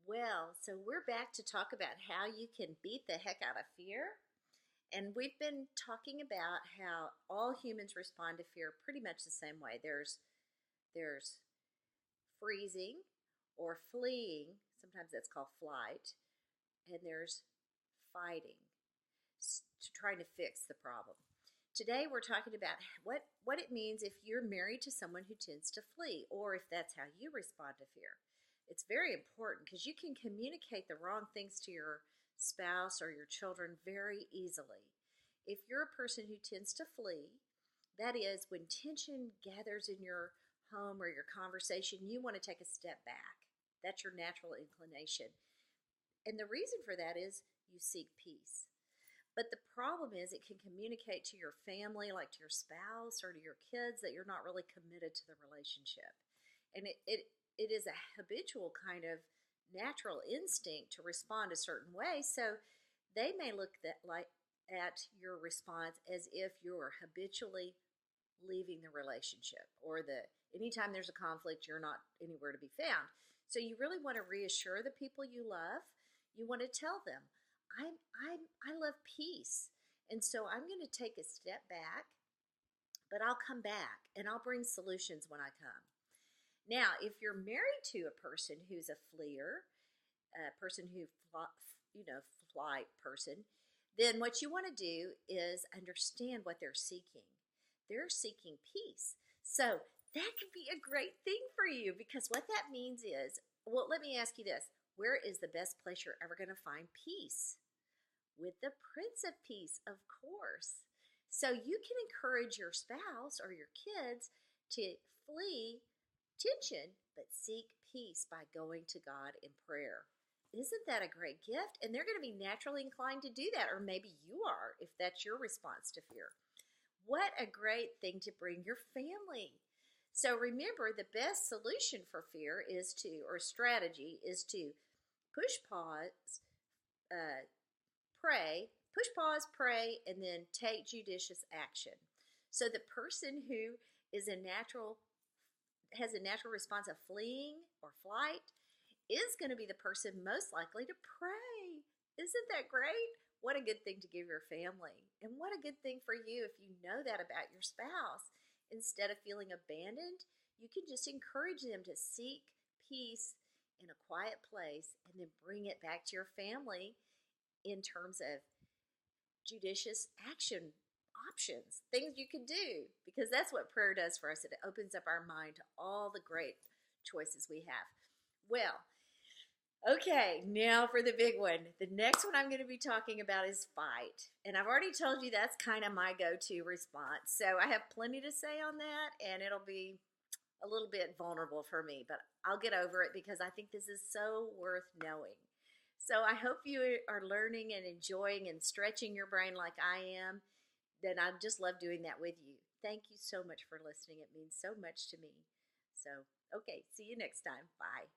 Well, so we're back to talk about how you can beat the heck out of fear. And we've been talking about how all humans respond to fear pretty much the same way. There's freezing or fleeing, sometimes that's called flight, and there's fighting, trying to fix the problem. Today we're talking about what it means if you're married to someone who tends to flee, or if that's how you respond to fear. It's very important because you can communicate the wrong things to your spouse or your children very easily. If you're a person who tends to flee, that is, when tension gathers in your home or your conversation, you want to take a step back. That's your natural inclination. And the reason for that is you seek peace. But the problem is it can communicate to your family, like to your spouse or to your kids, that you're not really committed to the relationship. And it is a habitual kind of natural instinct to respond a certain way. So they may look at your response as if you're habitually leaving the relationship, or that anytime there's a conflict, you're not anywhere to be found. So you really want to reassure the people you love. You want to tell them, I love peace. And so I'm going to take a step back, but I'll come back and I'll bring solutions when I come. Now, if you're married to a person who's a fleer, a person who, flight person, then what you want to do is understand what they're seeking. They're seeking peace. So that could be a great thing for you, because what that means is, well, let me ask you this. Where is the best place you're ever going to find peace? With the Prince of Peace, of course. So you can encourage your spouse or your kids to flee tension, but seek peace by going to God in prayer. Isn't that a great gift? And they're going to be naturally inclined to do that, or maybe you are, if that's your response to fear. What a great thing to bring your family. So remember, the best solution for fear or strategy is to push pause, pray, and then take judicious action. So the person who has a natural response of fleeing or flight is going to be the person most likely to pray. Isn't that great? What a good thing to give your family. And what a good thing for you if you know that about your spouse. Instead of feeling abandoned, you can just encourage them to seek peace in a quiet place and then bring it back to your family in terms of judicious action options, things you can do, because that's what prayer does for us. It opens up our mind to all the great choices we have. Well, okay, now for the big one. The next one I'm going to be talking about is fight. And I've already told you that's kind of my go-to response. So I have plenty to say on that, and it'll be a little bit vulnerable for me, but I'll get over it because I think this is so worth knowing. So I hope you are learning and enjoying and stretching your brain like I am. Then I just love doing that with you. Thank you so much for listening. It means so much to me. So, okay, see you next time. Bye.